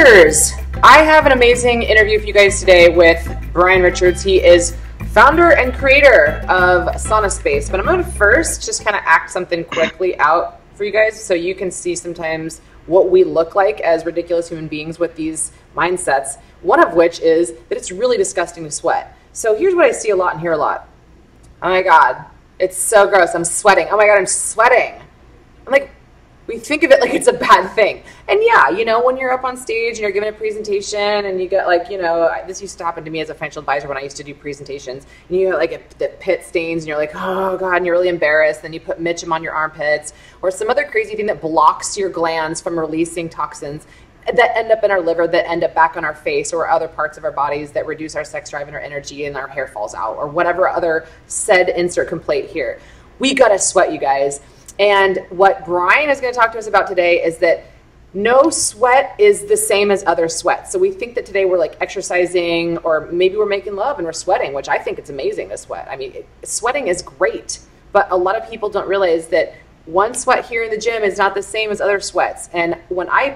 Kaizers! I have an amazing interview for you guys today with Brian Richards. He is founder and creator of Sauna Space, but I'm going to first just kind of act something quickly out for you guys so you can see sometimes what we look like as ridiculous human beings with these mindsets, one of which is that it's really disgusting to sweat. So here's what I see a lot and hear a lot. Oh my God, it's so gross, I'm sweating. Oh my God, I'm sweating. I'm like, we think of it like it's a bad thing. And yeah, you know, when you're up on stage and you're giving a presentation and you get like, you know, this used to happen to me as a financial advisor when I used to do presentations, and you get like the pit stains and you're like, oh God, and you're really embarrassed. Then you put Mitchum on your armpits or some other crazy thing that blocks your glands from releasing toxins that end up in our liver, that end up back on our face or other parts of our bodies that reduce our sex drive and our energy and our hair falls out or whatever other said insert complaint here. We gotta sweat, you guys. And what Brian is going to talk to us about today is that no sweat is the same as other sweats. So we think that today we're like exercising or maybe we're making love and we're sweating, which I think it's amazing to sweat. I mean, sweating is great, but a lot of people don't realize that one sweat here in the gym is not the same as other sweats. And when I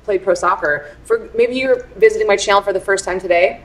played pro soccer, for maybe you're visiting my channel for the first time today,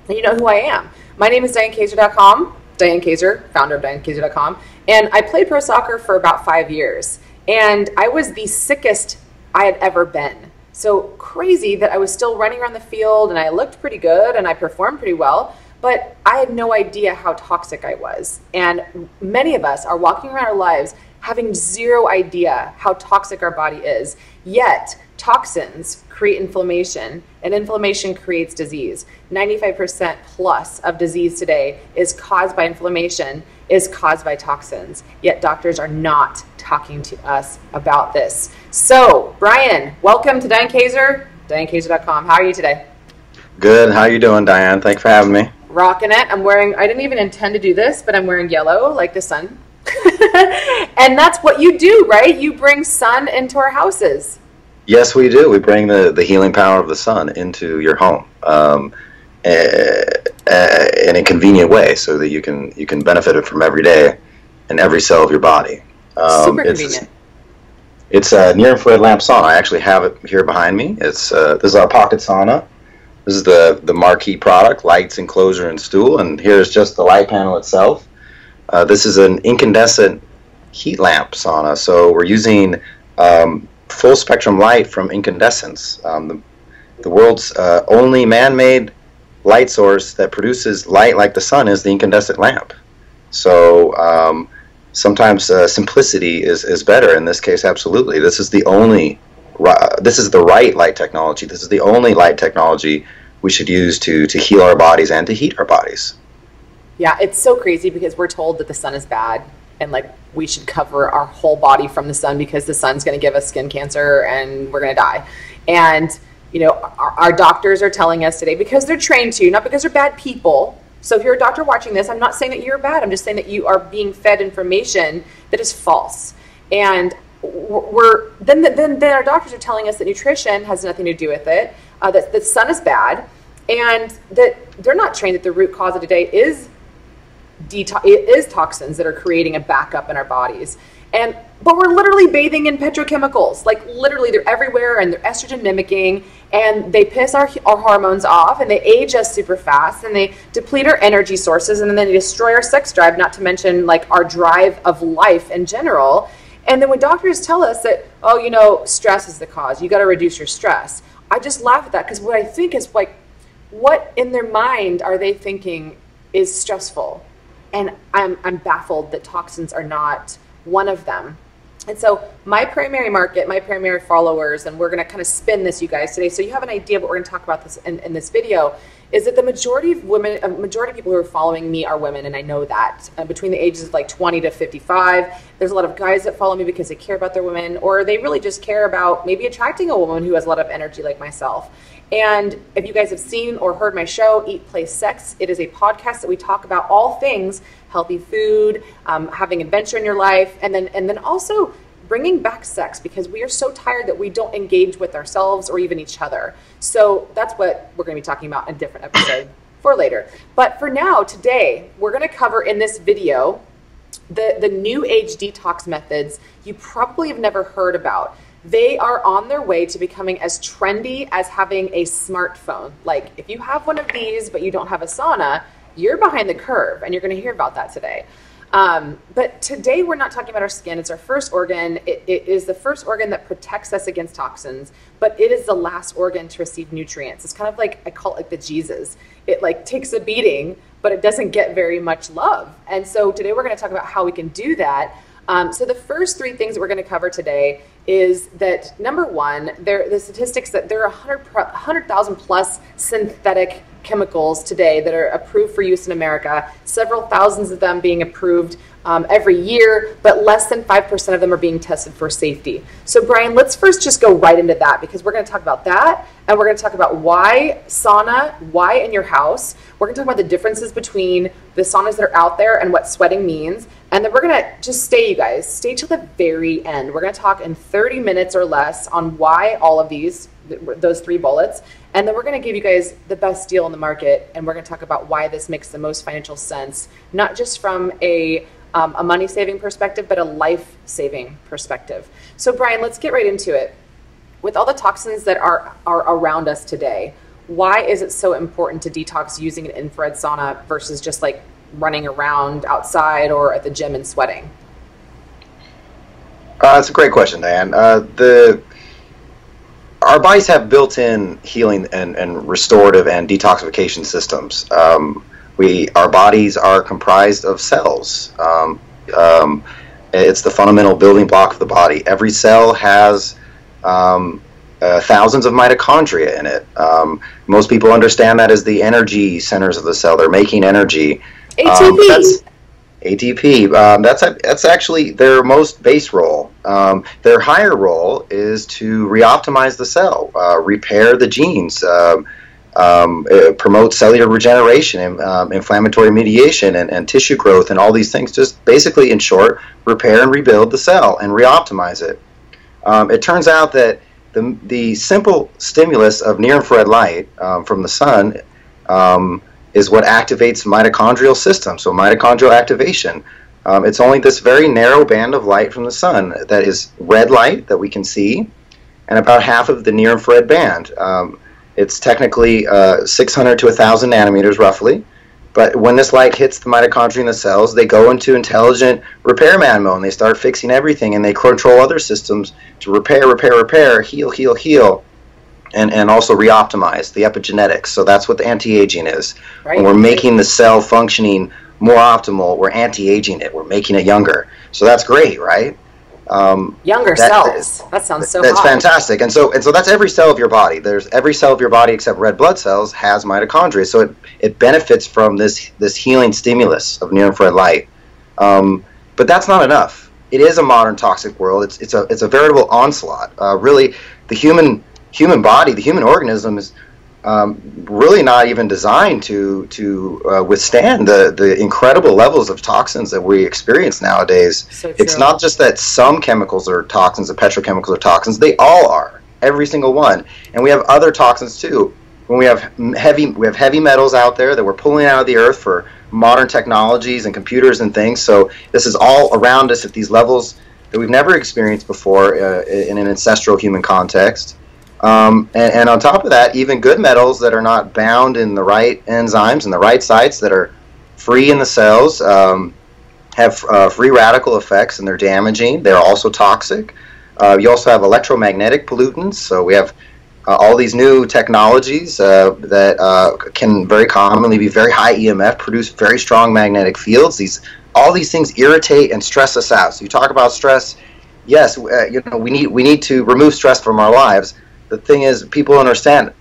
and you know who I am. My name is DianeKazer.com. Diane Kazer, founder of DianeKazer.com. And I played pro soccer for about 5 years. And I was the sickest I had ever been. So crazy that I was still running around the field and I looked pretty good and I performed pretty well, but I had no idea how toxic I was. And many of us are walking around our lives having zero idea how toxic our body is. Yet toxins create inflammation, and inflammation creates disease. 95% plus of disease today is caused by inflammation, is caused by toxins. Yet doctors are not talking to us about this. So, Brian, welcome to Diane Kazer, DianeKazer.com. How are you today? Good. How you doing, Diane? Thanks for having me. Rocking it. I'm wearing, I didn't even intend to do this, but I'm wearing yellow like the sun. And that's what you do, right? You bring sun into our houses. Yes, we do. We bring the healing power of the sun into your home in a convenient way so that you can benefit it from every day in every cell of your body. Super convenient. It's a near-infrared lamp sauna. I actually have it here behind me. This is our pocket sauna. This is the marquee product, lights, enclosure, and stool. And here's just the light panel itself. This is an incandescent heat lamp sauna. So we're using full spectrum light from incandescence. The world's only man-made light source that produces light like the sun is the incandescent lamp. So sometimes simplicity is better. In this case, absolutely. This is the right light technology. This is the only light technology we should use to heal our bodies and to heat our bodies. Yeah, it's so crazy because we're told that the sun is bad and like we should cover our whole body from the sun because the sun's going to give us skin cancer and we're going to die. And you know, our doctors are telling us today, because they're trained to, not because they're bad people. So if you're a doctor watching this, I'm not saying that you're bad. I'm just saying that you are being fed information that is false. And then our doctors are telling us that nutrition has nothing to do with it, that the sun is bad, and that they're not trained that the root cause of today is toxins that are creating a backup in our bodies. But we're literally bathing in petrochemicals, like literally they're everywhere and they're estrogen mimicking and they piss our hormones off and they age us super fast and they deplete our energy sources and then they destroy our sex drive, not to mention like our drive of life in general. And then when doctors tell us that, oh, you know, stress is the cause, you got to reduce your stress, I just laugh at that because what I think is like, what in their mind are they thinking is stressful? And I'm baffled that toxins are not one of them. And so my primary market, my primary followers, and we're going to kind of spin this, you guys, today, so you have an idea of what we're going to talk about this in this video, is that the majority of women, majority of people who are following me are women, and I know that. Between the ages of like 20 to 55, there's a lot of guys that follow me because they care about their women, or they really just care about maybe attracting a woman who has a lot of energy like myself. And if you guys have seen or heard my show, Eat, Play, Sex, it is a podcast that we talk about all things healthy food, having adventure in your life, and then also bringing back sex, because we are so tired that we don't engage with ourselves or even each other. So that's what we're going to be talking about in a different episode for later. But for now, today, we're going to cover in this video the new age detox methods you probably have never heard about. They are on their way to becoming as trendy as having a smartphone. Like, if you have one of these but you don't have a sauna, you're behind the curve, and you're going to hear about that today. But today we're not talking about our skin. It's our first organ. It is the first organ that protects us against toxins, but it is the last organ to receive nutrients. It's kind of like, I call it like the Jesus. It like takes a beating, but it doesn't get very much love. And so today we're going to talk about how we can do that. So the first three things that we're going to cover today is that, number one, the statistics that there are 100,000 plus synthetic chemicals today that are approved for use in America, several thousands of them being approved every year, but less than 5% of them are being tested for safety. So Brian, let's first just go right into that, because we're going to talk about that, and we're going to talk about why sauna, why in your house. We're going to talk about the differences between the saunas that are out there and what sweating means. And then we're going to just stay till the very end. We're going to talk in 30 minutes or less on why all of those three bullets. And then we're going to give you guys the best deal in the market. And we're going to talk about why this makes the most financial sense, not just from a money-saving perspective, but a life-saving perspective. So Brian, let's get right into it. With all the toxins that are around us today, why is it so important to detox using an infrared sauna versus just like running around outside or at the gym and sweating? That's a great question, Diane. Our bodies have built-in healing and restorative and detoxification systems. Our bodies are comprised of cells. It's the fundamental building block of the body. Every cell has thousands of mitochondria in it. Most people understand that as the energy centers of the cell. They're making energy. ATP. ATP. That's actually their most base role. Their higher role is to reoptimize the cell, repair the genes, promote cellular regeneration, inflammatory mediation, and tissue growth, and all these things. Just basically, in short, repair and rebuild the cell and reoptimize it. It turns out that the simple stimulus of near-infrared light from the sun is what activates mitochondrial system. So mitochondrial activation. It's only this very narrow band of light from the sun that is red light that we can see, and about half of the near-infrared band. It's technically 600 to 1,000 nanometers roughly. But when this light hits the mitochondria in the cells, they go into intelligent repairman mode, and they start fixing everything, and they control other systems to repair, heal, and also reoptimize the epigenetics. So that's what the anti-aging is. Right. When we're making the cell functioning more optimal, we're anti-aging it. We're making it younger. So that's great, right? Younger cells. That sounds so That's hot. fantastic. And so that's every cell of your body. Every cell of your body except red blood cells has mitochondria. So it benefits from this healing stimulus of near-infrared light. But that's not enough. It is a modern toxic world. It's a veritable onslaught. Really, the human body, the human organism is really not even designed to withstand the incredible levels of toxins that we experience nowadays. So it's not just that some chemicals are toxins, the petrochemicals are toxins. They all are, every single one. And we have other toxins too. When we have heavy metals out there that we're pulling out of the earth for modern technologies and computers and things. So this is all around us at these levels that we've never experienced before in an ancestral human context. And on top of that, even good metals that are not bound in the right enzymes and the right sites that are free in the cells have free radical effects, and they're damaging. They're also toxic. You also have electromagnetic pollutants. So we have all these new technologies that can very commonly be very high EMF, produce very strong magnetic fields. All these things irritate and stress us out. So you talk about stress. Yes, we need to remove stress from our lives. The thing is, people understand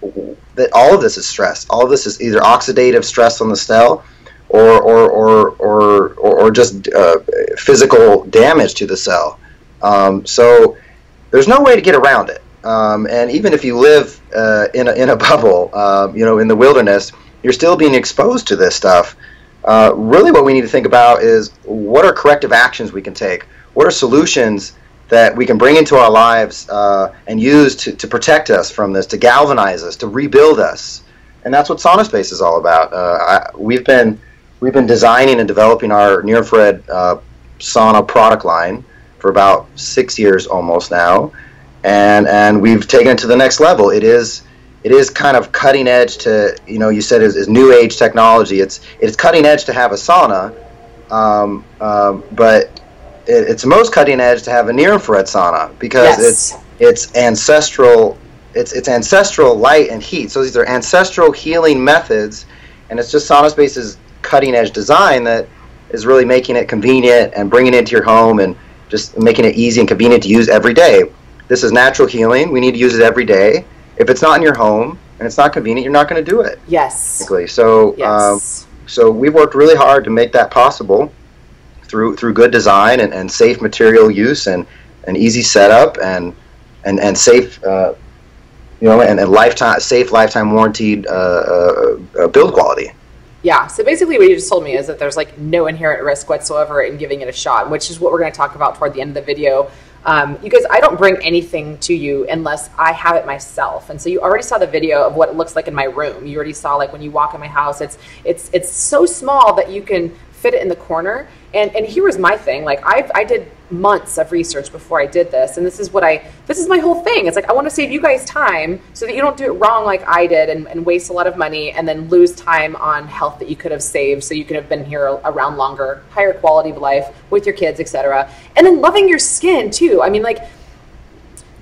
that all of this is stress. All of this is either oxidative stress on the cell, or just physical damage to the cell. So there's no way to get around it. And even if you live in a bubble, in the wilderness, you're still being exposed to this stuff. Really, what we need to think about is what are corrective actions we can take. What are solutions that we can bring into our lives and use to protect us from this, to galvanize us, to rebuild us. And that's what Sauna Space is all about. We've been designing and developing our near-infrared sauna product line for about 6 years almost now. and we've taken it to the next level. It is kind of cutting edge to, you said is new age technology. It's cutting edge to have a sauna, but it's most cutting edge to have a near infrared sauna, because it's ancestral. It's ancestral light and heat. So these are ancestral healing methods, and it's just Sauna Space's cutting edge design that is really making it convenient and bringing it into your home and just making it easy and convenient to use every day. This is natural healing. We need to use it every day. If it's not in your home and it's not convenient, you're not going to do it. Yes. Basically. So, so we've worked really hard to make that possible through good design and safe material use and easy setup and safe, and safe lifetime warranted build quality. Yeah, so basically what you just told me is that there's like no inherent risk whatsoever in giving it a shot, which is what we're going to talk about toward the end of the video. You guys, I don't bring anything to you unless I have it myself. And so you already saw the video of what it looks like in my room. You already saw, like, when you walk in my house, it's so small that you can fit it in the corner. And here was my thing. Like, I did months of research before I did this, and this is my whole thing. It's like, I want to save you guys time so that you don't do it wrong like I did and waste a lot of money and then lose time on health that you could have saved so you could have been here around longer, higher quality of life with your kids, etc. And then loving your skin too. I mean, like,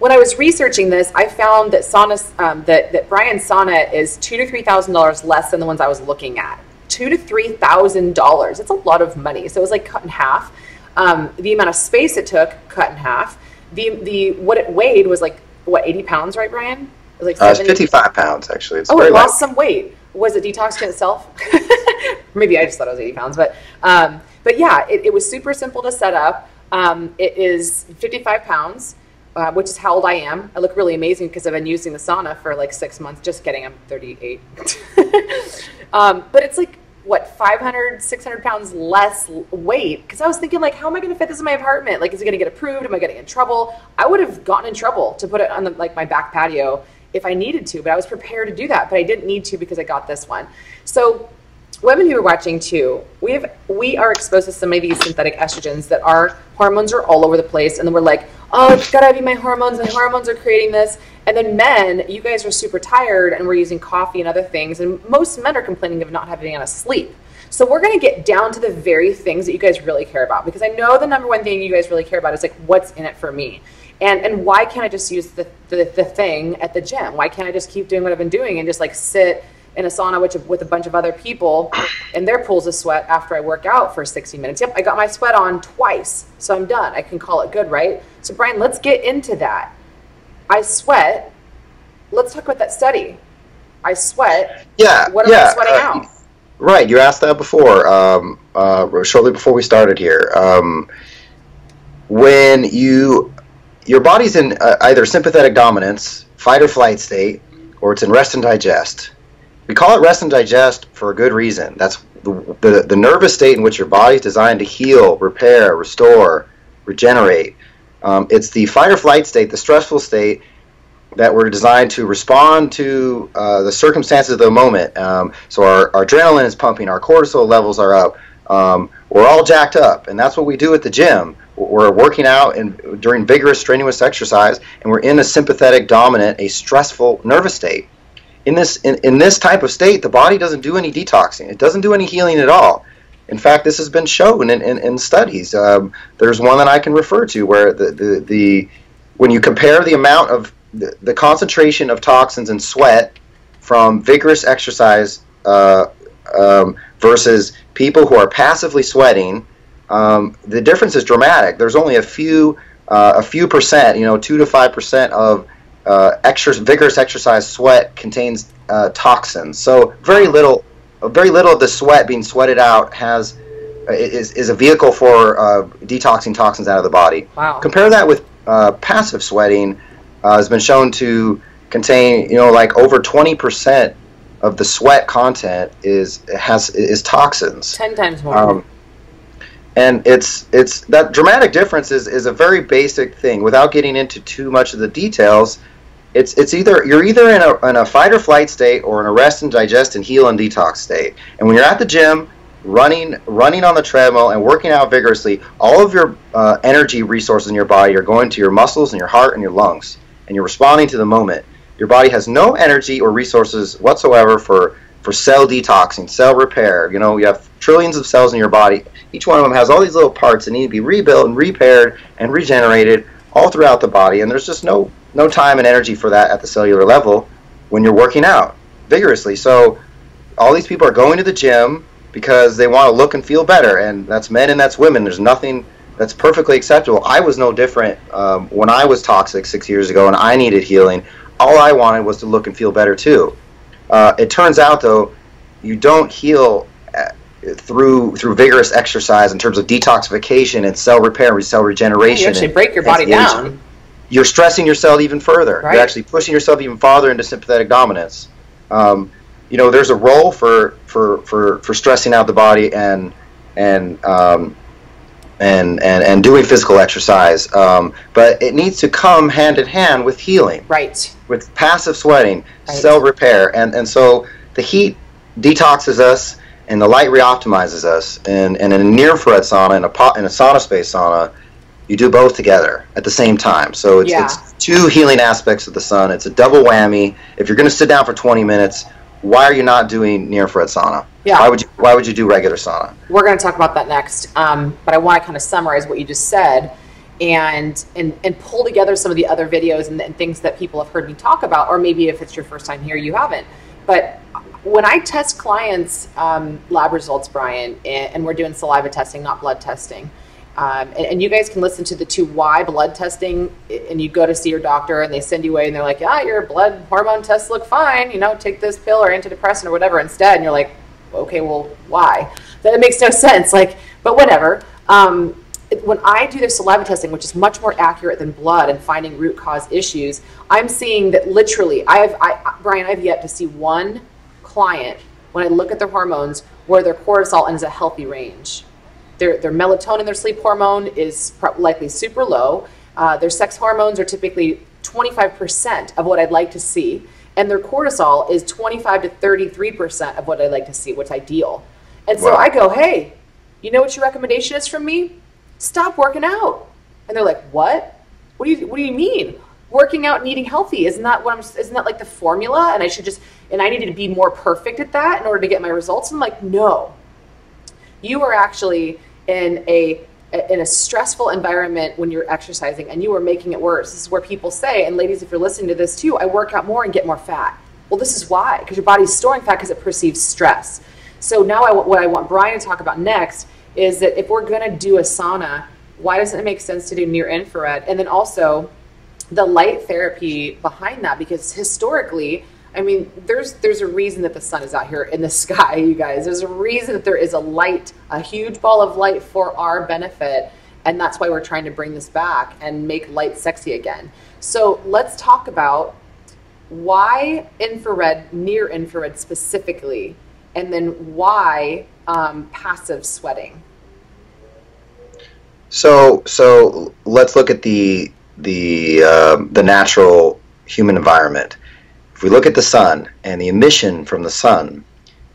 when I was researching this, I found that that Brian's sauna is $2,000 to $3,000 less than the ones I was looking at. $2,000 to $3,000. It's a lot of money. So it was like cut in half. The amount of space it took, cut in half. What it weighed was like, what, 80 pounds, right, Brian? It was like 55 pounds, actually. It's it lost some weight. Was it detoxing itself? Maybe I just thought it was 80 pounds. But yeah, it was super simple to set up. It is 55 pounds, which is how old I am. I look really amazing because I've been using the sauna for like 6 months. Just kidding, I'm 38. But it's like, what, 500, 600 pounds less weight? Because I was thinking, like, how am I going to fit this in my apartment? Like, is it going to get approved? Am I going to get in trouble? I would have gotten in trouble to put it on my back patio if I needed to, but I was prepared to do that, but I didn't need to because I got this one. So women who are watching too, we are exposed to some of these synthetic estrogens that our hormones are all over the place, and then we're like, oh, it's gotta be my hormones are creating this. And then men, you guys are super tired and we're using coffee and other things, and most men are complaining of not having enough sleep. So we're gonna get down to the very things that you guys really care about, because I know the number one thing you guys really care about is like, what's in it for me? And why can't I just use the thing at the gym? Why can't I just keep doing what I've been doing and just like sit in a sauna with a bunch of other people in their pools of sweat after I work out for 60 minutes? Yep, I got my sweat on twice, so I'm done. I can call it good, right? So Brian, let's get into that. I sweat. Let's talk about that study. I sweat. Yeah. What am I sweating out? Right. You asked that before, shortly before we started here. When your body's in either sympathetic dominance, fight or flight state, or it's in rest and digest. We call it rest and digest for a good reason. That's the nervous state in which your body's designed to heal, repair, restore, regenerate. It's the fight or flight state, the stressful state, that we're designed to respond to the circumstances of the moment. So our adrenaline is pumping, our cortisol levels are up, we're all jacked up, and that's what we do at the gym. We're working out and during vigorous, strenuous exercise, and we're in a sympathetic dominant, a stressful nervous state. In this type of state, the body doesn't do any detoxing. It doesn't do any healing at all. In fact, this has been shown in studies. There's one that I can refer to where when you compare the amount of the concentration of toxins in sweat from vigorous exercise versus people who are passively sweating, the difference is dramatic. There's only a few percent, 2 to 5% of vigorous exercise sweat contains toxins. So very little of the sweat being sweated out is a vehicle for detoxing toxins out of the body. Wow. Compare that with passive sweating. Has been shown to contain, like over 20% of the sweat content is toxins. 10 times more. And it's that dramatic difference is a very basic thing. Without getting into too much of the details, it's either you're in a fight or flight state or in a rest and digest and heal and detox state. And when you're at the gym, running on the treadmill and working out vigorously, all of your energy resources in your body are going to your muscles and your heart and your lungs. and you're responding to the moment, your body has no energy or resources whatsoever for cell detoxing, cell repair. You know, you have trillions of cells in your body. Each one of them has all these little parts that need to be rebuilt and repaired and regenerated all throughout the body, and there's just no time and energy for that at the cellular level when you're working out vigorously. So all these people are going to the gym because they want to look and feel better, and that's men and that's women. There's nothing that's perfectly acceptable. I was no different when I was toxic 6 years ago and I needed healing. All I wanted was to look and feel better too. It turns out, though, you don't heal through vigorous exercise in terms of detoxification and cell repair and cell regeneration. You actually break your body down. You're stressing yourself even further. Right. You're actually pushing yourself even farther into sympathetic dominance. You know, there's a role for stressing out the body and doing physical exercise, but it needs to come hand in hand with healing. Right. With passive sweating, right. Cell repair, and so the heat detoxes us and the light reoptimizes us. And in a near-infrared sauna, in a sauna space sauna, you do both together at the same time. So it's two healing aspects of the sun. It's a double whammy. If you're going to sit down for 20 minutes, why are you not doing near-infrared sauna? Yeah. Why would you do regular sauna? We're going to talk about that next, but I want to kind of summarize what you just said and pull together some of the other videos and things that people have heard me talk about, or maybe if it's your first time here, you haven't. But when I test clients' lab results, Brian, and we're doing saliva testing, not blood testing, and you guys can listen to the 2 why blood testing, and you go to see your doctor and they send you away and they're like, yeah, your blood hormone tests look fine, you know, take this pill or antidepressant or whatever instead. And you're like, okay, well, why? That makes no sense. Like, but whatever. When I do the saliva testing, which is much more accurate than blood and finding root cause issues, I'm seeing that literally, Brian, I've yet to see one client, when I look at their hormones, where their cortisol is a healthy range. Their melatonin, their sleep hormone, is likely super low. Their sex hormones are typically 25% of what I'd like to see. And their cortisol is 25 to 33% of what I'd like to see, what's ideal. And so I go, hey, you know what your recommendation is from me? Stop working out. And they're like, what? What do you mean? Working out and eating healthy, isn't that like the formula? And I needed to be more perfect at that in order to get my results. I'm like, no. You are actually in a stressful environment when you're exercising, and you are making it worse. This is where people say, and ladies, if you're listening to this too, I work out more and get more fat. Well, this is why, because your body's storing fat because it perceives stress. So now what I want Brian to talk about next is that if we're going to do a sauna, why doesn't it make sense to do near infrared? And then also the light therapy behind that, because historically, I mean, there's a reason that the sun is out here in the sky, you guys. There's a reason that there is a huge ball of light for our benefit, and that's why we're trying to bring this back and make light sexy again. So let's talk about why infrared, near infrared specifically, and then why passive sweating. So let's look at the natural human environment. If we look at the sun and the emission from the sun,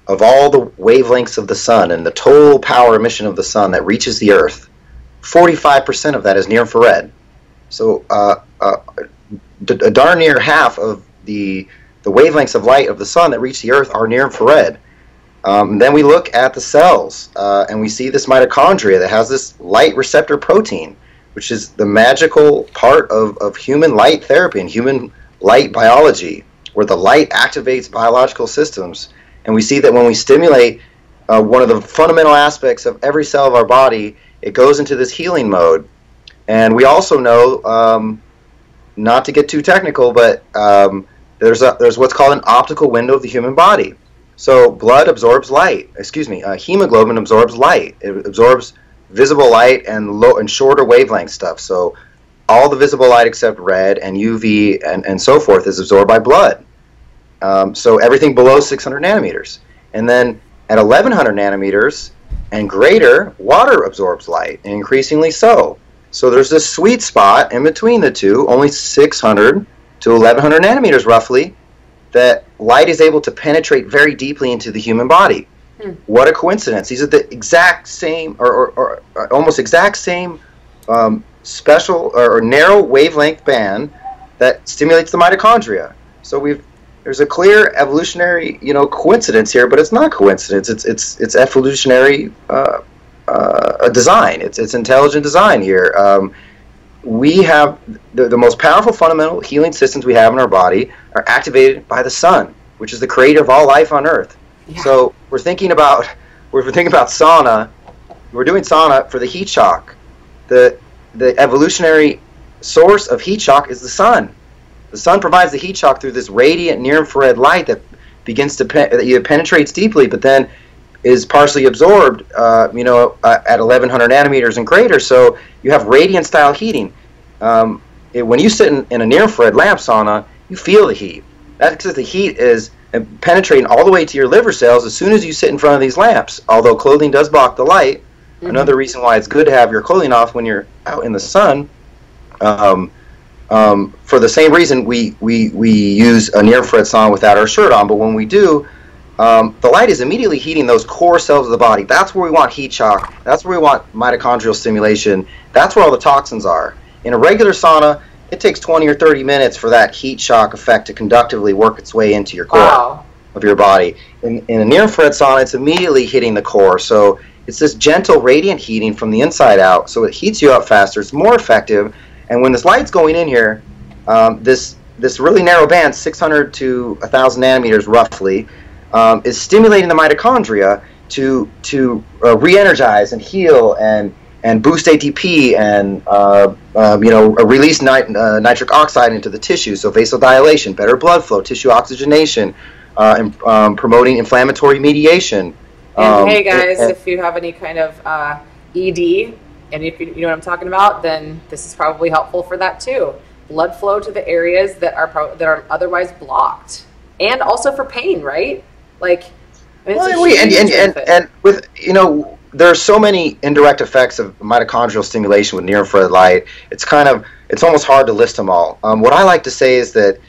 of all the wavelengths of the sun and the total power emission of the sun that reaches the earth, 45% of that is near infrared. So a darn near half of the wavelengths of light of the sun that reach the earth are near infrared. Then we look at the cells, and we see this mitochondria that has this light receptor protein, which is the magical part of human light therapy and human light biology, where the light activates biological systems. And we see that when we stimulate one of the fundamental aspects of every cell of our body, it goes into this healing mode. And we also know, not to get too technical, but there's what's called an optical window of the human body. So blood absorbs light. Hemoglobin absorbs light. It absorbs visible light and shorter wavelength stuff. So all the visible light except red and UV and so forth is absorbed by blood. So everything below 600 nanometers. And then at 1100 nanometers and greater, water absorbs light, and increasingly so. So there's this sweet spot in between the two, only 600 to 1100 nanometers roughly, that light is able to penetrate very deeply into the human body. What a coincidence. These are the exact same, or almost exact same special or narrow wavelength band that stimulates the mitochondria. So there's a clear evolutionary, coincidence here, but it's not coincidence. It's evolutionary design. It's intelligent design here. We have the most powerful fundamental healing systems we have in our body are activated by the sun, which is the creator of all life on Earth. Yeah. So we're thinking about sauna. We're doing sauna for the heat shock. The evolutionary source of heat shock is the sun. The sun provides the heat shock through this radiant near-infrared light that begins to penetrates deeply, but then is partially absorbed, at 1100 nanometers and greater. So you have radiant-style heating. When you sit in a near-infrared lamp sauna, you feel the heat. That's because the heat is penetrating all the way to your liver cells as soon as you sit in front of these lamps. Although clothing does block the light, another reason why it's good to have your clothing off when you're out in the sun. For the same reason we use a near-infrared sauna without our shirt on, but when we do, the light is immediately heating those core cells of the body. That's where we want heat shock. That's where we want mitochondrial stimulation. That's where all the toxins are. In a regular sauna, it takes 20 or 30 minutes for that heat shock effect to conductively work its way into your core of your body. In a near-infrared sauna, it's immediately hitting the core. So it's this gentle radiant heating from the inside out. So it heats you up faster. It's more effective. And when this light's going in here, this really narrow band, 600 to 1,000 nanometers roughly, is stimulating the mitochondria to re-energize and heal and boost ATP and release nitric oxide into the tissue. So vasodilation, better blood flow, tissue oxygenation, and promoting inflammatory mediation. And hey guys, if you have any kind of ED, and if you know what I'm talking about, then this is probably helpful for that too. Blood flow to the areas that are otherwise blocked, and also for pain, right? Like, I mean, and with there are so many indirect effects of mitochondrial stimulation with near-infrared light. It's almost hard to list them all. What I like to say is that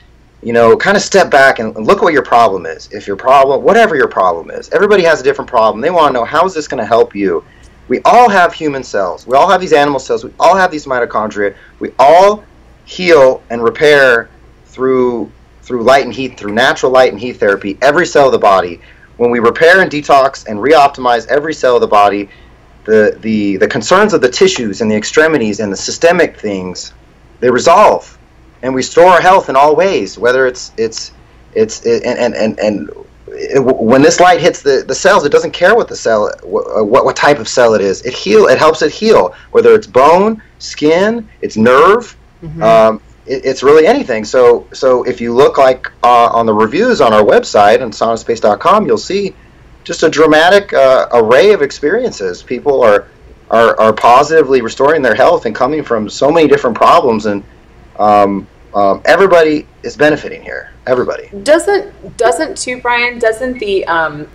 kind of step back and look at what your problem is. Whatever your problem is, everybody has a different problem. They want to know, how is this going to help you? We all have human cells. We all have these animal cells. We all have these mitochondria. We all heal and repair through light and heat, through natural light and heat therapy, every cell of the body. When we repair and detox and re-optimize every cell of the body, the concerns of the tissues and the extremities and the systemic things, they resolve, and we restore our health in all ways. Whether when this light hits the cells, it doesn't care what the cell, what type of cell it is. It helps it heal, whether it's bone, skin, it's nerve. It's really anything. So if you look on the reviews on our website on saunaspace.com, you'll see just a dramatic array of experiences. People are positively restoring their health and coming from so many different problems, and everybody is benefiting here. Everybody. Doesn't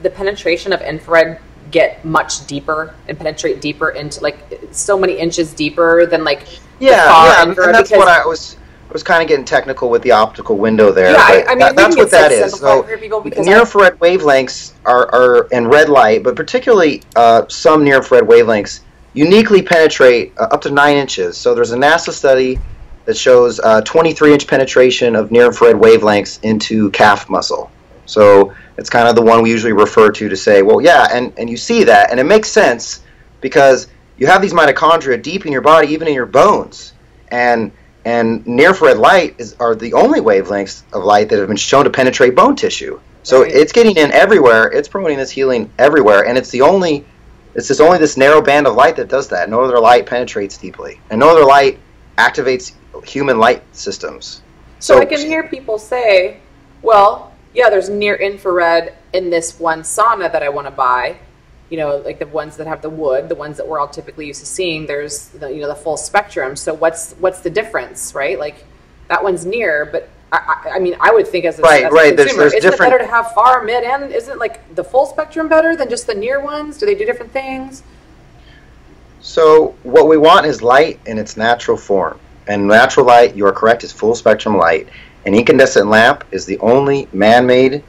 the penetration of infrared get much deeper and penetrate deeper into, like, so many inches deeper than and that's what I was kind of getting technical with the optical window there. Yeah, I mean, that's what that is. So near-infrared wavelengths are in red light, but particularly some near-infrared wavelengths uniquely penetrate up to 9 inches. So there's a NASA study that shows 23-inch penetration of near-infrared wavelengths into calf muscle. So it's kind of the one we usually refer to say, well, yeah, and you see that, and it makes sense because you have these mitochondria deep in your body, even in your bones, and near-infrared light are the only wavelengths of light that have been shown to penetrate bone tissue. So it's getting in everywhere. It's promoting this healing everywhere, and it's only this narrow band of light that does that. No other light penetrates deeply, and no other light activates human light systems. So I can hear people say, well, yeah, there's near-infrared in this one sauna that I want to buy. Like the ones that have the wood, the ones that we're all typically used to seeing, there's the full spectrum. So what's the difference, right? Like, that one's near, but I mean, I would think as a consumer, there's isn't it better to have far, mid, and isn't like the full spectrum better than just the near ones? Do they do different things? So what we want is light in its natural form, and natural light, you are correct, is full spectrum light. An incandescent lamp is the only man-made,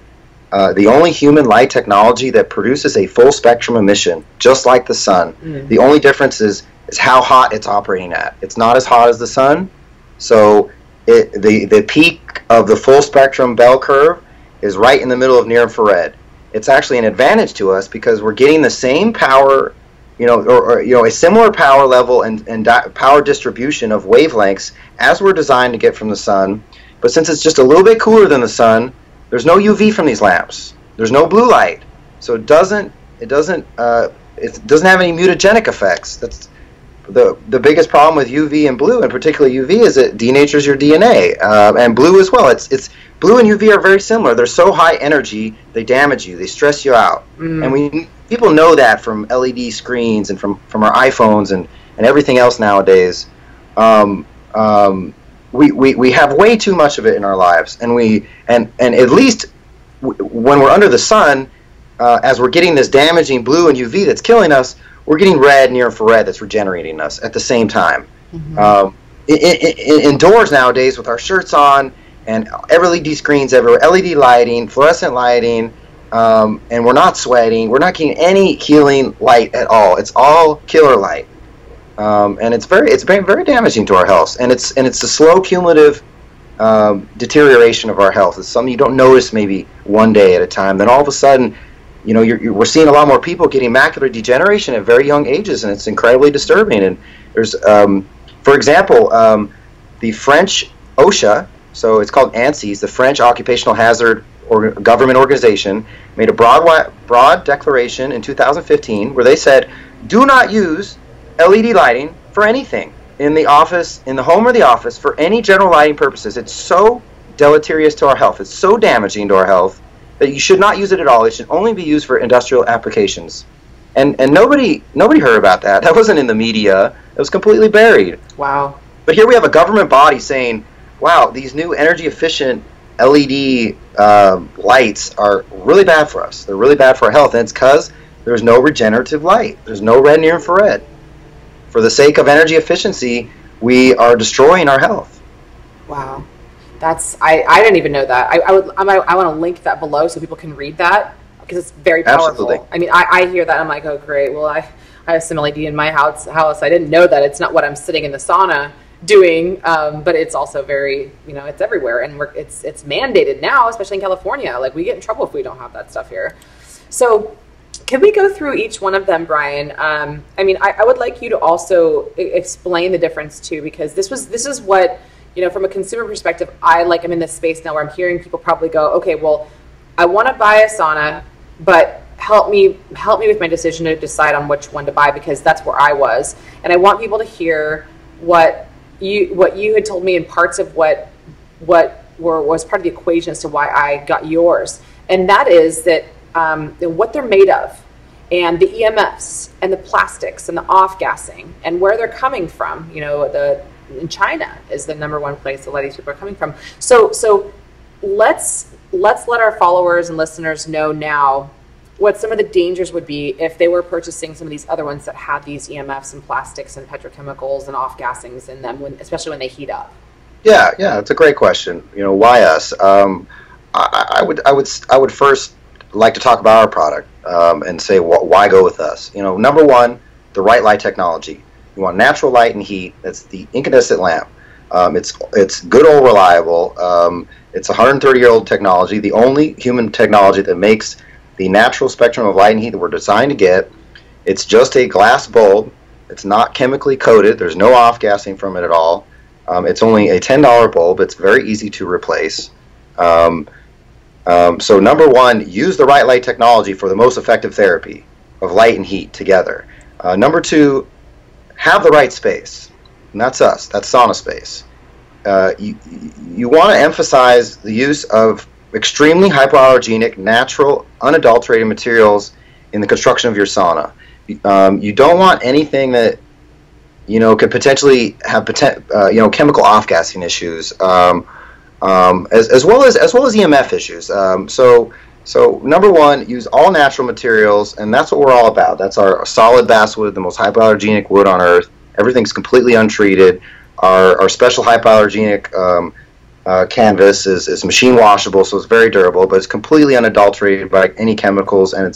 the only human light technology that produces a full spectrum emission, just like the sun. The only difference is how hot it's operating at. It's not as hot as the sun, so the peak of the full spectrum bell curve is right in the middle of near infrared. It's actually an advantage to us because we're getting the same power, or a similar power level and power distribution of wavelengths as we're designed to get from the sun. But since it's just a little bit cooler than the sun, there's no UV from these lamps. There's no blue light, so it doesn't have any mutagenic effects. That's the biggest problem with UV and blue, and particularly UV, is it denatures your DNA, and blue as well. It's blue and UV are very similar. They're so high energy, they damage you, they stress you out. And people know that from LED screens and from our iPhones and everything else nowadays. We have way too much of it in our lives, and at least when we're under the sun, as we're getting this damaging blue and UV that's killing us, we're getting red near infrared that's regenerating us at the same time. Indoors nowadays, with our shirts on and LED screens everywhere, LED lighting, fluorescent lighting, and we're not sweating, we're not getting any healing light at all. It's all killer light, and it's been very damaging to our health. And it's a slow cumulative deterioration of our health. It's something you don't notice maybe one day at a time. Then all of a sudden, we're seeing a lot more people getting macular degeneration at very young ages, and it's incredibly disturbing. And there's, for example, the French OSHA, so it's called ANSI, the French Occupational Hazard Government Organization, made a broad declaration in 2015 where they said, do not use LED lighting for anything in the office, in the home or the office, for any general lighting purposes. It's so deleterious to our health. It's so damaging to our health that you should not use it at all. It should only be used for industrial applications. And nobody heard about that. That wasn't in the media. It was completely buried. Wow. But here we have a government body saying, wow, these new energy efficient LED lights are really bad for us. They're really bad for our health. And it's because there's no regenerative light. There's no red near infrared. For the sake of energy efficiency, we are destroying our health. Wow. I didn't even know that. I want to link that below so people can read that, because it's very powerful. Absolutely. I mean, I hear that, I'm like, oh great. Well, I have some LED in my house. I didn't know that it's not what I'm sitting in the sauna doing, but it's also very, it's everywhere, and it's mandated now, especially in California. Like, we get in trouble if we don't have that stuff here. So can we go through each one of them, Brian? I would like you to also explain the difference too, because this is what, from a consumer perspective, I'm in this space now where I'm hearing people probably go, okay, well, I want to buy a sauna, but help me with my decision to decide on which one to buy, because that's where I was. And I want people to hear what you had told me, in parts of what was part of the equation as to why I got yours. And that is that what they're made of, and the EMFs, and the plastics, and the off-gassing, and where they're coming from. In China is the #1 place a lot of these people are coming from. So let's let our followers and listeners know now what some of the dangers would be if they were purchasing some of these other ones that have these EMFs and plastics and petrochemicals and off-gassings in them, especially when they heat up. Yeah, it's a great question. Why us? I would first like to talk about our product and say why go with us. #1, the right light technology. You want natural light and heat. That's the incandescent lamp. It's good old reliable. It's a 130-year-old technology, the only human technology that makes the natural spectrum of light and heat that we're designed to get. It's just a glass bulb. It's not chemically coated. There's no off-gassing from it at all. It's only a $10 bulb. It's very easy to replace. So #1, use the right light technology for the most effective therapy of light and heat together. #2, have the right space, and that's us. That's Sauna Space. You want to emphasize the use of extremely hypoallergenic, natural, unadulterated materials in the construction of your sauna. You don't want anything that could potentially have chemical off-gassing issues, as well as EMF issues. So #1, use all natural materials, and that's what we're all about. That's our solid basswood, the most hypoallergenic wood on earth. Everything's completely untreated. Our special hypoallergenic canvas is machine washable, so it's very durable, but it's completely unadulterated by any chemicals, and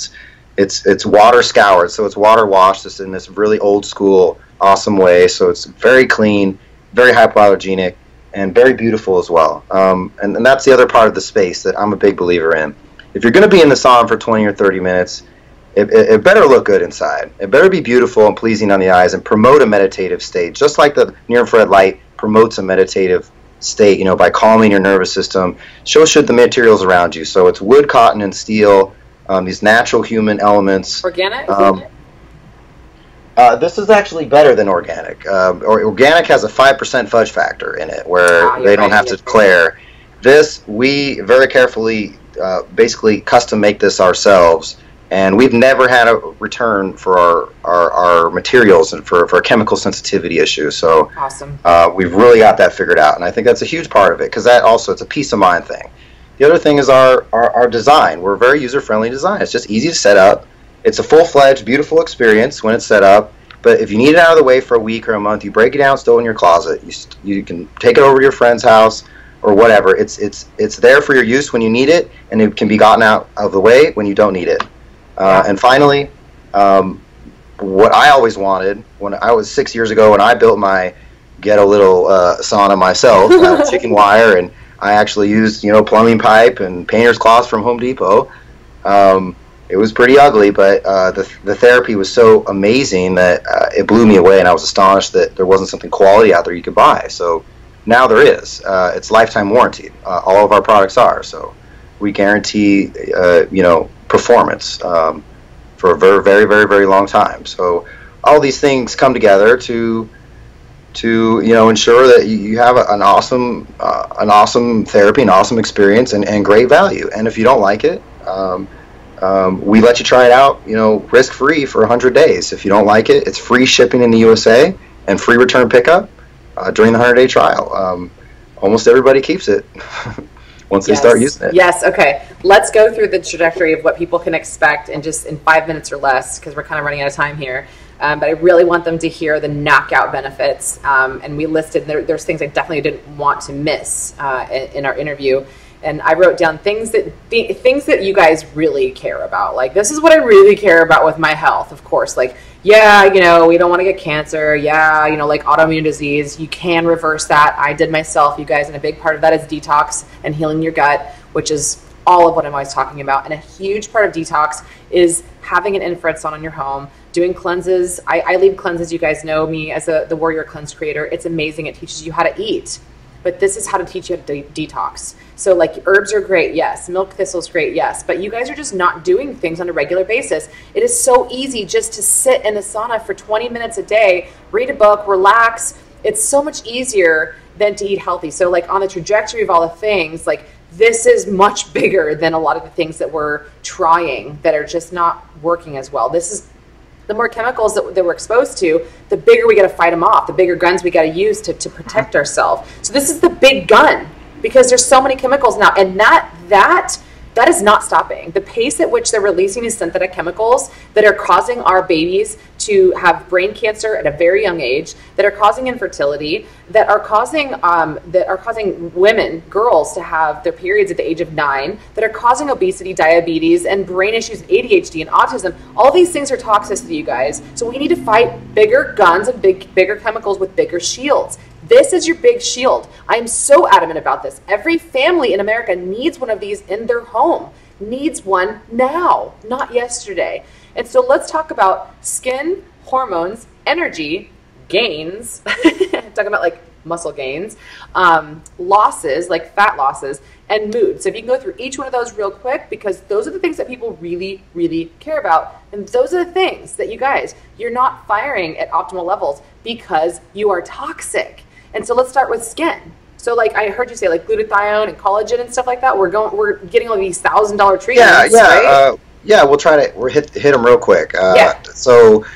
it's water scoured, so it's water washed. It's in this really old school, awesome way. So it's very clean, very hypoallergenic. and very beautiful as well. And that's the other part of the space that I'm a big believer in. If you're going to be in the sauna for 20 or 30 minutes, it better look good inside. It better be beautiful and pleasing on the eyes and promote a meditative state, just like the near-infrared light promotes a meditative state, you know, by calming your nervous system. So should the materials around you. So it's wood, cotton, and steel, these natural human elements. Organic? This is actually better than organic. Organic has a 5% fudge factor in it, where they don't have to declare. This, we very carefully basically custom make this ourselves, and we've never had a return for our materials and for a chemical sensitivity issue. So awesome. We've really got that figured out, and I think that's a huge part of it, because that also, it's a peace of mind thing. The other thing is our design. We're a very user-friendly design. It's just easy to set up. It's a full-fledged, beautiful experience when it's set up. But if you need it out of the way for a week or a month, you break it down, stow it in your closet. You can take it over to your friend's house or whatever. It's there for your use when you need it, and it can be gotten out of the way when you don't need it. And finally, what I always wanted when I was 6 years ago when I built my ghetto little sauna myself, chicken wire, and I actually used, you know, plumbing pipe and painter's cloths from Home Depot. It was pretty ugly, but the therapy was so amazing that it blew me away, and I was astonished that there wasn't something quality out there you could buy. So now there is. It's lifetime warranty. All of our products are. So we guarantee, you know, performance for a very, very, very, very long time. So all these things come together to you know, ensure that you have an awesome therapy, an awesome experience, and great value. And if you don't like it, we let you try it out, you know, risk-free for 100 days. If you don't like it, it's free shipping in the USA and free return pickup during the 100-day trial. Almost everybody keeps it once they start using it. Yes, okay. Let's go through the trajectory of what people can expect in 5 minutes or less, because we're kind of running out of time here. But I really want them to hear the knockout benefits. And we listed, there's things I definitely didn't want to miss in our interview. And I wrote down things that you guys really care about. Like, this is what I really care about with my health, of course. Like, yeah, you know, we don't want to get cancer. Yeah, you know, like autoimmune disease, you can reverse that. I did myself, you guys, and a big part of that is detox and healing your gut, which is all of what I'm always talking about. And a huge part of detox is having an infrared sauna in your home, doing cleanses. I lead cleanses. You guys know me as the Warrior Cleanse creator. It's amazing. It teaches you how to eat. But this is how to teach you how to detox. So like herbs are great, yes. Milk thistle's great, yes. But you guys are just not doing things on a regular basis. It is so easy just to sit in the sauna for 20 minutes a day, read a book, relax. It's so much easier than to eat healthy. So like on the trajectory of all the things, like this is much bigger than a lot of the things that we're trying that are just not working as well. This is the more chemicals that we're exposed to, the bigger we got to fight them off, the bigger guns we got to use to protect ourselves. So this is the big gun, because there's so many chemicals now, and that is not stopping. The pace at which they're releasing these synthetic chemicals that are causing our babies to have brain cancer at a very young age, that are causing infertility, that are causing women, girls, to have their periods at the age of 9, that are causing obesity, diabetes, and brain issues, ADHD, and autism. All these things are toxicity, you guys. So we need to fight bigger guns and bigger chemicals with bigger shields. This is your big shield. I am so adamant about this. Every family in America needs one of these in their home. Needs one now, not yesterday. And so let's talk about skin, hormones, energy, gains, talking about like muscle gains, losses, like fat losses, and mood. So if you can go through each one of those real quick, because those are the things that people really, really care about. And those are the things that you guys, you're not firing at optimal levels because you are toxic. And so let's start with skin. So like I heard you say like glutathione and collagen and stuff like that. We're getting all these $1,000 treatments. Yeah, we'll hit them real quick. So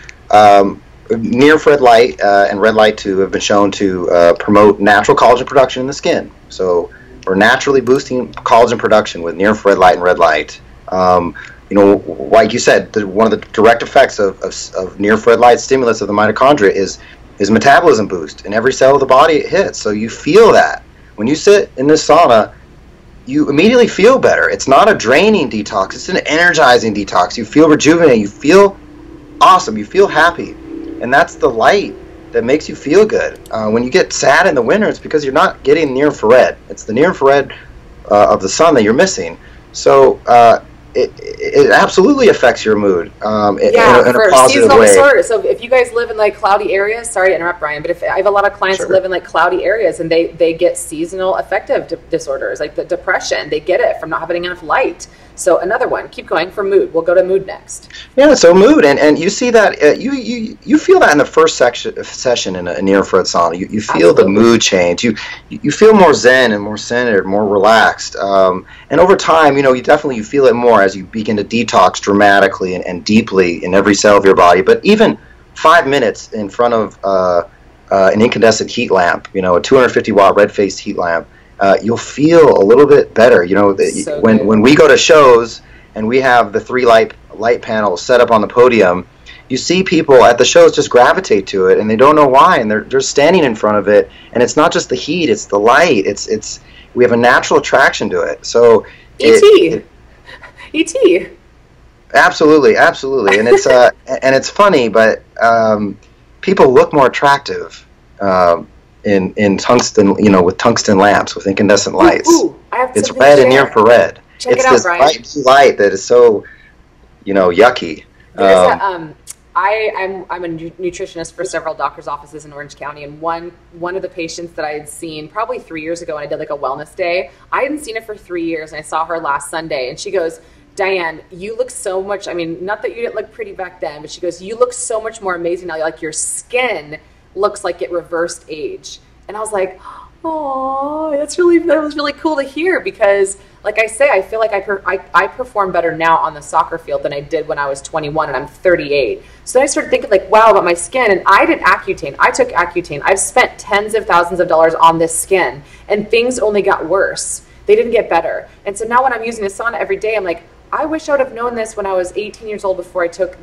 near-infrared light and red light 2 have been shown to promote natural collagen production in the skin. So we're naturally boosting collagen production with near-infrared light and red light. You know, like you said, one of the direct effects of near-infrared light stimulus of the mitochondria is metabolism boost in every cell of the body it hits. So you feel that. When you sit in this sauna, you immediately feel better. It's not a draining detox. It's an energizing detox. You feel rejuvenated. You feel awesome. You feel happy. And that's the light that makes you feel good. When you get sad in the winter, it's because you're not getting near infrared. It's the near infrared of the sun that you're missing. So it absolutely affects your mood in a positive way. Disorders. So if you guys live in like cloudy areas, sorry to interrupt, Brian, but if I have a lot of clients that live in like cloudy areas and they get seasonal affective disorders, like the depression, they get it from not having enough light. So another one, keep going for mood. We'll go to mood next. Yeah, so mood, and you see that, you feel that in the first session in a near-infrared sauna. You feel the mood change. You feel more zen and more centered, more relaxed. And over time, you feel it more as you begin to detox dramatically and deeply in every cell of your body. But even 5 minutes in front of an incandescent heat lamp, a 250-watt red-faced heat lamp, you'll feel a little bit better. When we go to shows and we have the 3 light panels set up on the podium, you see people at the shows just gravitate to it, and they don't know why, and they're standing in front of it, and it's not just the heat, it's the light. We have a natural attraction to it. So E.T. Absolutely, and it's and it's funny, but people look more attractive in tungsten, with tungsten lamps, with incandescent lights. It's red and near infrared. Check it out, Brian. It's this light that is so, yucky. I'm a nutritionist for several doctors' offices in Orange County, and one of the patients that I had seen probably 3 years ago, and I did like a wellness day. I hadn't seen her for 3 years, and I saw her last Sunday, and she goes, "Diane, you look so much, not that you didn't look pretty back then, but she goes, you look so much more amazing now. Like your skin looks like it reversed age." And I was like, oh, that was really cool to hear, because like I say, I feel like I perform better now on the soccer field than I did when I was 21 and I'm 38. So then I started thinking like, wow, about my skin. And I did Accutane. I took Accutane. I've spent tens of thousands of dollars on this skin, and things only got worse. They didn't get better. And so now when I'm using a sauna every day, I'm like, I wish I would have known this when I was 18 years old before I took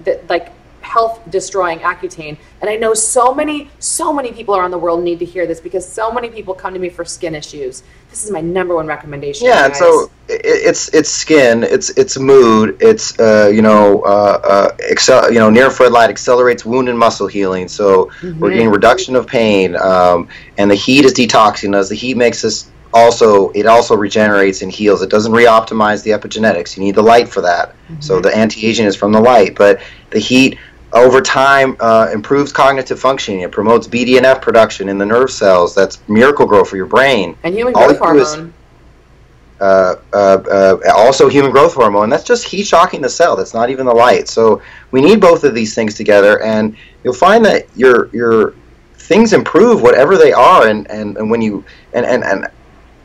health destroying Accutane. And I know so many people around the world need to hear this, because so many people come to me for skin issues. This is my number one recommendation. Yeah, and so it's skin, it's mood, it's near infrared light accelerates wound and muscle healing. So we're getting reduction of pain, and the heat is detoxing us. The heat makes us it also regenerates and heals. It doesn't re-optimize the epigenetics. You need the light for that. So the anti-aging is from the light, but the heat over time improves cognitive functioning. It promotes BDNF production in the nerve cells. That's miracle growth for your brain. And human growth hormone. Also human growth hormone. That's just heat shocking the cell. That's not even the light. So we need both of these things together, and you'll find that your things improve, whatever they are, and when you and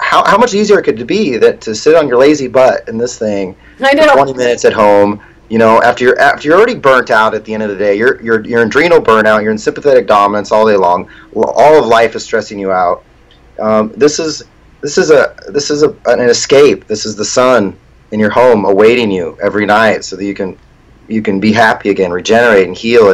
how much easier could it be to sit on your lazy butt in this thing for 20 minutes at home, after you're already burnt out at the end of the day, you're adrenal burnout, you're in sympathetic dominance all day long, all of life is stressing you out. This is an escape. This is the sun in your home awaiting you every night, so that you can be happy again, regenerate and heal,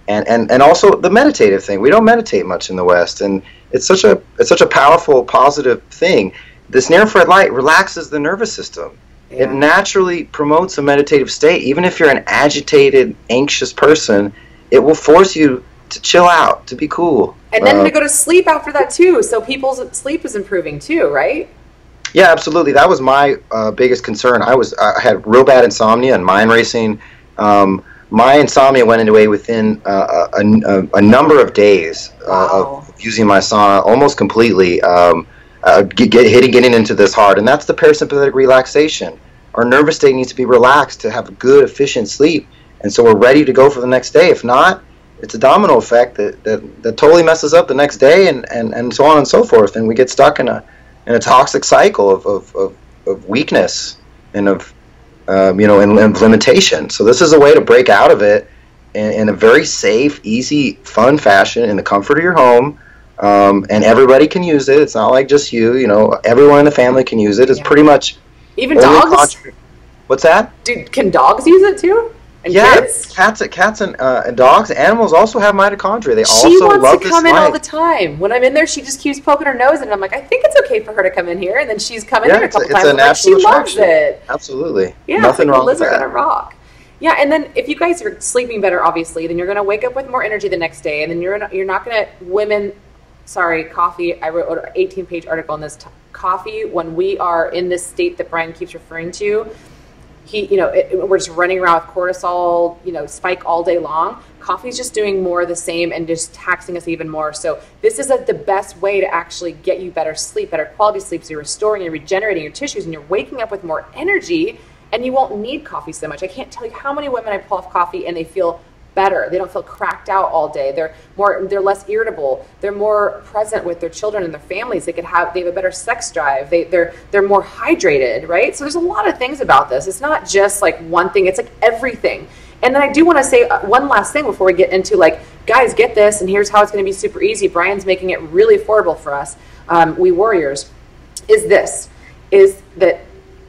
and also the meditative thing. We don't meditate much in the West, and it's such a powerful, positive thing. This near-infrared light relaxes the nervous system. Yeah. It naturally promotes a meditative state. Even if you're an agitated, anxious person, it will force you to chill out, to be cool. And then to go to sleep after that too. So people's sleep is improving too, right? Yeah, absolutely. That was my biggest concern. I had real bad insomnia and mind racing. My insomnia went away within a number of days of using my sauna, almost completely. Getting into this hard, and that's the parasympathetic relaxation. Our nervous state needs to be relaxed to have a good, efficient sleep, and so we're ready to go for the next day. If not, it's a domino effect that totally messes up the next day, and so on and so forth, and we get stuck in a toxic cycle of weakness and of and limitation. So this is a way to break out of it in a very safe, easy, fun fashion in the comfort of your home. And everybody can use it. It's not like just you. Everyone in the family can use it. It's pretty much even dogs. What's that? Dude, can dogs use it too? And kids? Cats and dogs. Animals also have mitochondria. They also love this light. She wants to come in all the time. When I'm in there, she just keeps poking her nose in, and I'm like, I think it's okay for her to come in here. And then she's come in there a couple times. It's a natural she loves it. Absolutely. Yeah, nothing wrong with that. Lizard and a rock. Yeah, and then if you guys are sleeping better, obviously, then you're going to wake up with more energy the next day, and then you're not going to coffee. I wrote an 18-page article on this. Coffee, when we are in this state that Brian keeps referring to, we're just running around with cortisol, spike all day long. Coffee's just doing more of the same and just taxing us even more. So this is the best way to actually get you better sleep, better quality sleep. So you're restoring and regenerating your tissues, and you're waking up with more energy, and you won't need coffee so much. I can't tell you how many women I pull off coffee and they feel better. They don't feel cracked out all day. They're less irritable. They're more present with their children and their families. They have a better sex drive. They're more hydrated, right? So there's a lot of things about this. It's not just like one thing. It's like everything. And then I do want to say one last thing before we get into guys, get this, and here's how it's going to be super easy. Brian's making it really affordable for us, we warriors, is that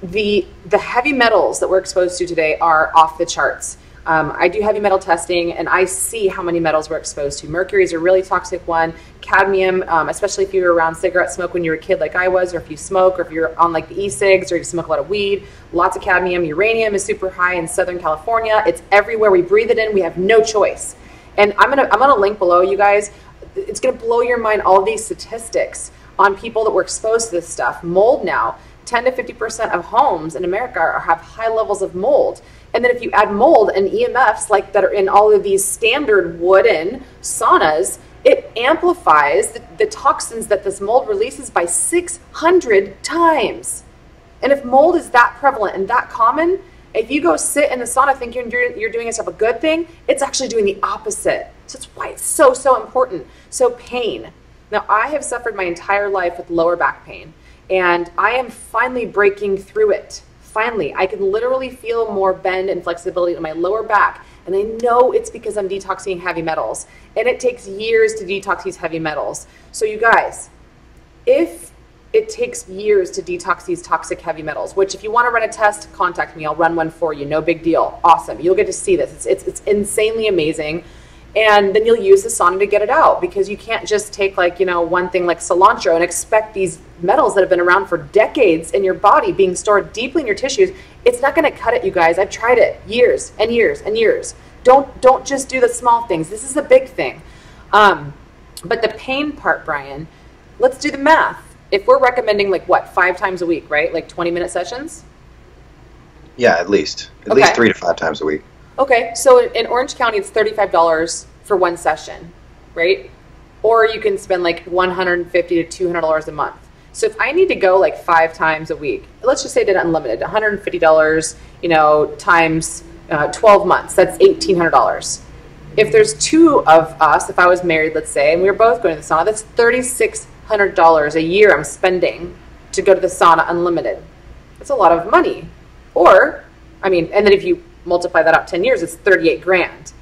the heavy metals that we're exposed to today are off the charts. I do heavy metal testing, and I see how many metals we're exposed to. Mercury is a really toxic one. Cadmium, especially if you were around cigarette smoke when you were a kid like I was, or if you smoke, or if you're on the e-cigs, or you smoke a lot of weed, lots of cadmium. Uranium is super high in Southern California. It's everywhere. We breathe it in. We have no choice. And I'm gonna link below, you guys. It's gonna blow your mind, all these statistics on people that were exposed to this stuff. Mold now, 10 to 50% of homes in America have high levels of mold. And then if you add mold and EMFs that are in all of these standard wooden saunas, it amplifies the toxins that this mold releases by 600 times. And if mold is that prevalent and that common, if you go sit in the sauna thinking you're doing yourself a good thing, it's actually doing the opposite. So that's why it's so, so important. So pain. Now, I have suffered my entire life with lower back pain, and I am finally breaking through it. Finally, I can literally feel more bend and flexibility in my lower back. And I know it's because I'm detoxing heavy metals. And it takes years to detox these heavy metals. So you guys, if it takes years to detox these toxic heavy metals, which if you want to run a test, contact me. I'll run one for you. No big deal. Awesome. You'll get to see this. It's insanely amazing. And then you'll use the sauna to get it out, because you can't just take one thing like cilantro and expect these metals that have been around for decades in your body being stored deeply in your tissues. It's not going to cut it, you guys. I've tried it years and years and years. Don't just do the small things. This is a big thing. But the pain part, Brian, let's do the math. If we're recommending 5 times a week, right? 20-minute sessions? Yeah, at least 3 to 5 times a week. Okay, so in Orange County, it's $35 for one session, right? Or you can spend $150 to $200 a month. So if I need to go 5 times a week, let's just say that unlimited, $150, times 12 months, that's $1,800. If there's 2 of us, if I was married, let's say, and we were both going to the sauna, that's $3,600 a year I'm spending to go to the sauna unlimited. That's a lot of money. Or, and then if you multiply that out 10 years, it's 38 grand.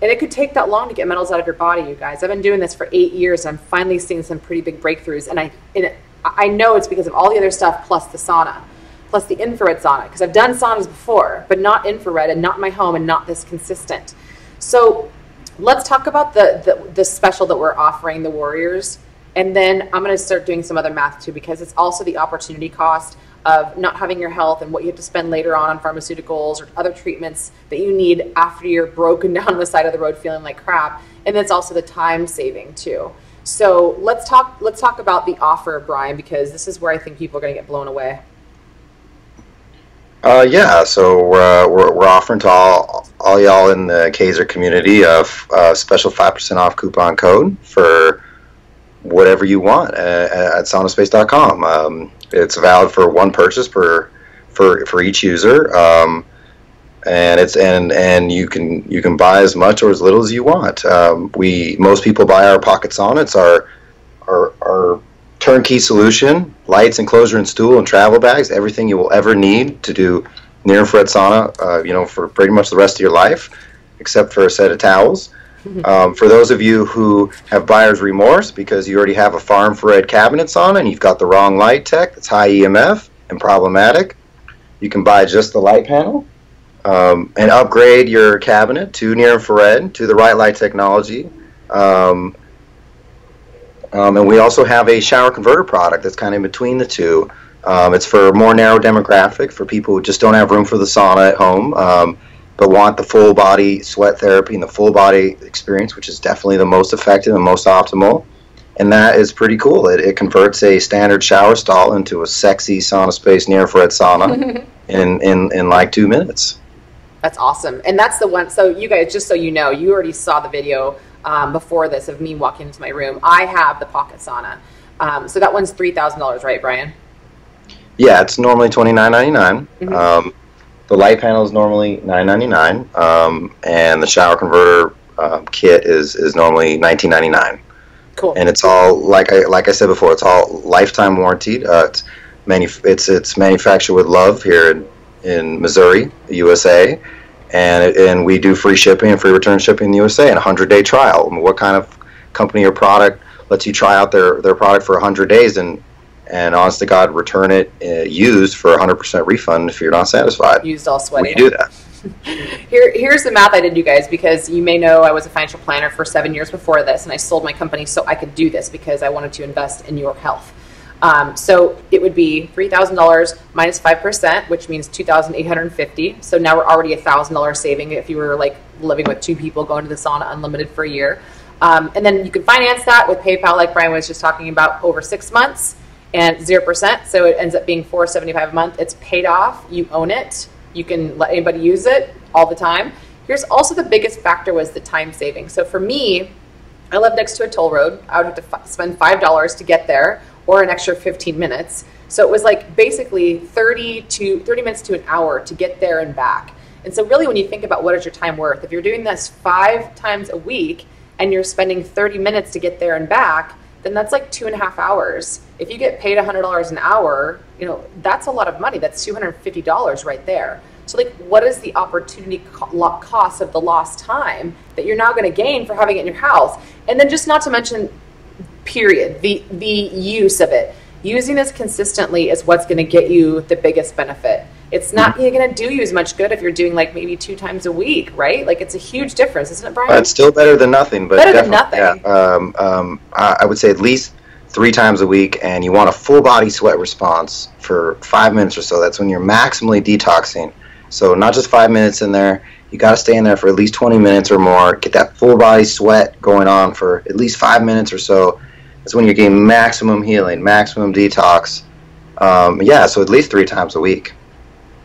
And it could take that long to get metals out of your body, you guys. I've been doing this for 8 years, and I'm finally seeing some pretty big breakthroughs. And I know it's because of all the other stuff, plus the sauna, plus the infrared sauna, because I've done saunas before, but not infrared, and not in my home, and not this consistent. So let's talk about the special that we're offering the warriors. And then I'm going to start doing some other math too, because it's also the opportunity cost of not having your health and what you have to spend later on pharmaceuticals or other treatments that you need after you're broken down on the side of the road feeling like crap. And it's also the time saving too. So let's talk about the offer, Brian, because this is where I think people are going to get blown away. Yeah, so we're offering to all y'all in the Kazer community a special 5% off coupon code for whatever you want at saunaspace.com. It's valid for one purchase for each user, and you can buy as much or as little as you want. Most people buy our pocket sauna. It's our turnkey solution: lights, enclosure, and stool, and travel bags. Everything you will ever need to do near-infrared sauna, for pretty much the rest of your life, except for a set of towels. For those of you who have buyer's remorse because you already have a far infrared cabinet sauna and you've got the wrong light tech that's high EMF and problematic, you can buy just the light panel and upgrade your cabinet to near infrared, to the right light technology. And we also have a shower converter product that's kind of in between the two. It's for a more narrow demographic, for people who just don't have room for the sauna at home. but want the full body sweat therapy and the full body experience, which is definitely the most effective and most optimal. And that is pretty cool. It converts a standard shower stall into a sexy sauna space near infrared sauna in like 2 minutes. That's awesome. And that's the one. So you guys, just so you know, you already saw the video before this of me walking into my room. I have the pocket sauna. So that one's $3,000, right, Brian? Yeah, it's normally $29.99. The light panel is normally $9.99, and the shower converter kit is normally $19.99. Cool. And it's all like I said before, it's all lifetime warranted. It's manufactured with love here in Missouri, USA, and we do free shipping and free return shipping in the USA and a 100-day trial. I mean, what kind of company or product lets you try out their product for 100 days and honest to God return it used for 100% refund if you're not satisfied? Used all sweaty. We do that. Here's the math I did, you guys, because you may know I was a financial planner for 7 years before this, and I sold my company so I could do this because I wanted to invest in your health. So it would be $3,000 minus 5%, which means $2,850. So now we're already $1,000 saving if you were like living with 2 people going to the sauna unlimited for a year. And then you can finance that with PayPal, like Brian was just talking about, over 6 months and 0%. So it ends up being $475 a month. It's paid off. You own it. You can let anybody use it all the time. Here's also the biggest factor was the time saving. So for me, I live next to a toll road. I would have to spend $5 to get there or an extra 15 minutes. So it was like basically 30 minutes to an hour to get there and back. And so really when you think about what is your time worth, if you're doing this 5 times a week and you're spending 30 minutes to get there and back, then that's like 2.5 hours. If you get paid $100 an hour, you know, that's a lot of money. That's $250 right there. So like, what is the opportunity cost of the lost time that you're now going to gain for having it in your house? And then just not to mention, period, the use of it. Using this consistently is what's going to get you the biggest benefit. It's not going to do you as much good if you're doing like maybe 2 times a week, right? Like it's a huge difference, isn't it, Brian? It's still better than nothing, but better than nothing. Yeah, I would say at least 3 times a week, and you want a full body sweat response for 5 minutes or so. That's when you're maximally detoxing. So not just 5 minutes in there. You got to stay in there for at least 20 minutes or more. Get that full body sweat going on for at least 5 minutes or so. That's when you're getting maximum healing, maximum detox. Yeah, so at least 3 times a week.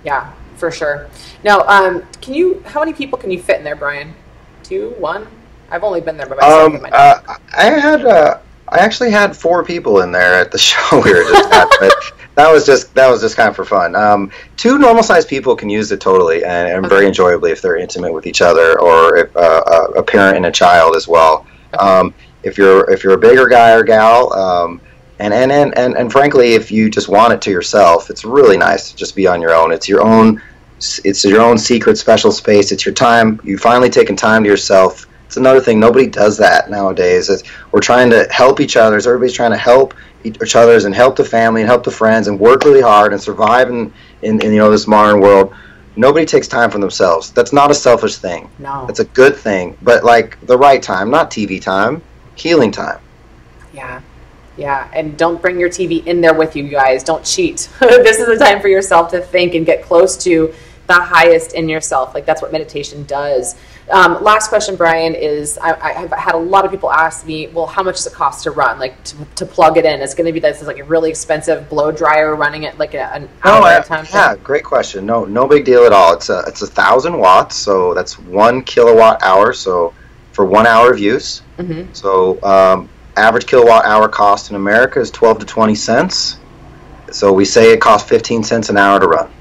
Yeah, for sure. Now, how many people can you fit in there, Brian? 2, 1? I've only been there by myself. I actually had 4 people in there at the show we were just at, but that was just kind of for fun. 2 normal sized people can use it totally and very enjoyably if they're intimate with each other, or if a parent and a child as well. Okay. If you're a bigger guy or gal, and frankly, if you just want it to yourself, it's really nice to just be on your own. It's your own secret special space. It's your time. You've finally taken time to yourself. It's another thing. Nobody does that nowadays. We're trying to help each other. Everybody's trying to help each other and help the family and help the friends and work really hard and survive in this modern world. Nobody takes time for themselves. That's not a selfish thing. No. It's a good thing, but like the right time, not TV time, healing time. Yeah. Yeah, and don't bring your TV in there with you guys. Don't cheat. This is the time for yourself to think and get close to the highest in yourself. Like that's what meditation does. Last question, Brian, is I've had a lot of people ask me, well, how much does it cost to run? Like to plug it in? It's going to be this is like a really expensive blow dryer running it like an hour at a time. Yeah, great question. No big deal at all. It's 1,000 watts, so that's 1 kilowatt hour. So for 1 hour of use. Mm-hmm. So average kilowatt hour cost in America is 12 to 20 cents. So we say it costs 15 cents an hour to run.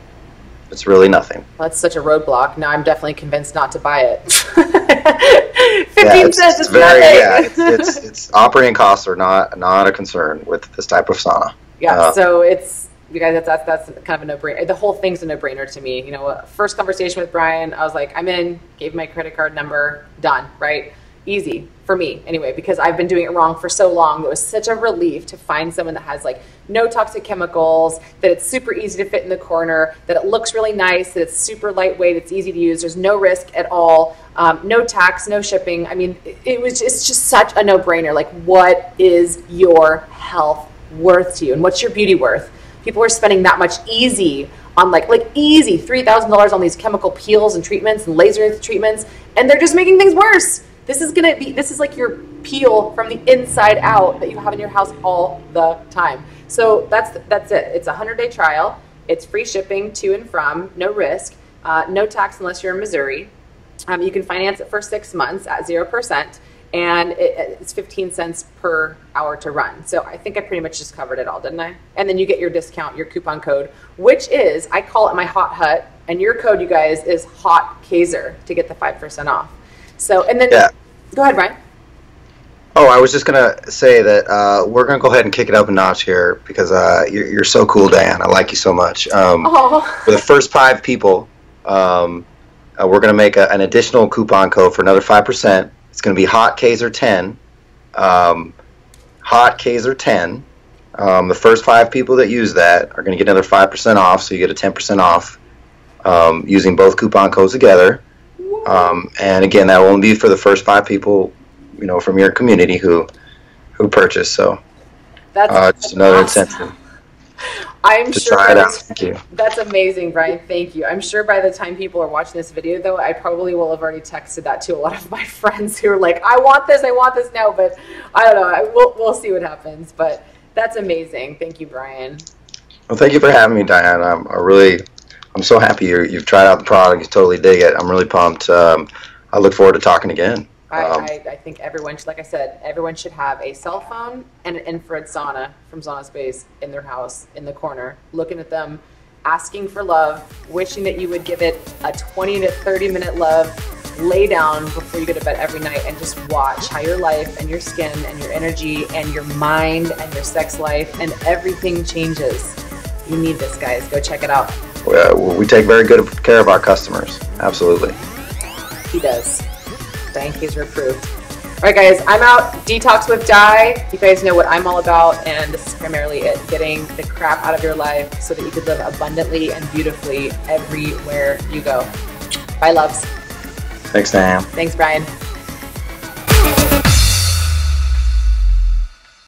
It's really nothing. Well, that's such a roadblock. Now I'm definitely convinced not to buy it. 15 cents is nothing. Yeah, it's operating costs are not a concern with this type of sauna. Yeah, so it's, you guys, that's kind of a no-brainer. The whole thing's a no-brainer to me. You know, first conversation with Brian, I was like, I'm in, gave my credit card number, done, right? Easy for me anyway, because I've been doing it wrong for so long. It was such a relief to find someone that has like no toxic chemicals, that it's super easy to fit in the corner, that it looks really nice, that it's super lightweight, it's easy to use, there's no risk at all, no tax, no shipping. I mean, it's just such a no-brainer. Like, what is your health worth to you, and what's your beauty worth? People are spending that much easy on like easy $3,000 on these chemical peels and treatments and laser treatments, and they're just making things worse. This is like your peel from the inside out that you have in your house all the time. So that's it. It's a 100-day trial. It's free shipping to and from, no risk, no tax unless you're in Missouri. You can finance it for 6 months at 0%, and it's 15 cents per hour to run. So I think I pretty much just covered it all, didn't I? And then you get your discount, your coupon code, which is, I call it my Hot Hut, and your code, you guys, is Hot Kazer to get the 5% off. So, and then, Go ahead, Brian. Oh, I was just going to say that we're going to go ahead and kick it up a notch here because you're so cool, Diane. I like you so much. For the first 5 people, we're going to make an additional coupon code for another 5%. It's going to be Hot Kazer 10. Hot Kazer 10. The first 5 people that use that are going to get another 5% off, so you get a 10% off using both coupon codes together. And again, that will only be for the first 5 people, you know, from your community who purchase. So that's just another incentive. I'm to sure try it out. Thank you. That's amazing, Brian. Thank you. I'm sure by the time people are watching this video, though, I probably will have already texted that to a lot of my friends who are like, I want this now, but I don't know. We'll see what happens. But that's amazing. Thank you, Brian. Well, thank you for having me, Diane. I'm so happy you've tried out the product. You totally dig it. I'm really pumped. I look forward to talking again. I think everyone should, like I said, everyone should have a cell phone and an infrared sauna from Sauna Space in their house, in the corner, looking at them, asking for love, wishing that you would give it a 20 to 30 minute love, lay down before you go to bed every night and just watch how your life and your skin and your energy and your mind and your sex life and everything changes. You need this, guys. Go check it out. We take very good care of our customers. Absolutely. He does. Diane Kazer approved. All right, guys, I'm out. Detox with Di. You guys know what I'm all about, and this is primarily it, getting the crap out of your life so that you could live abundantly and beautifully everywhere you go. Bye, loves. Thanks, Diane. Thanks, Brian.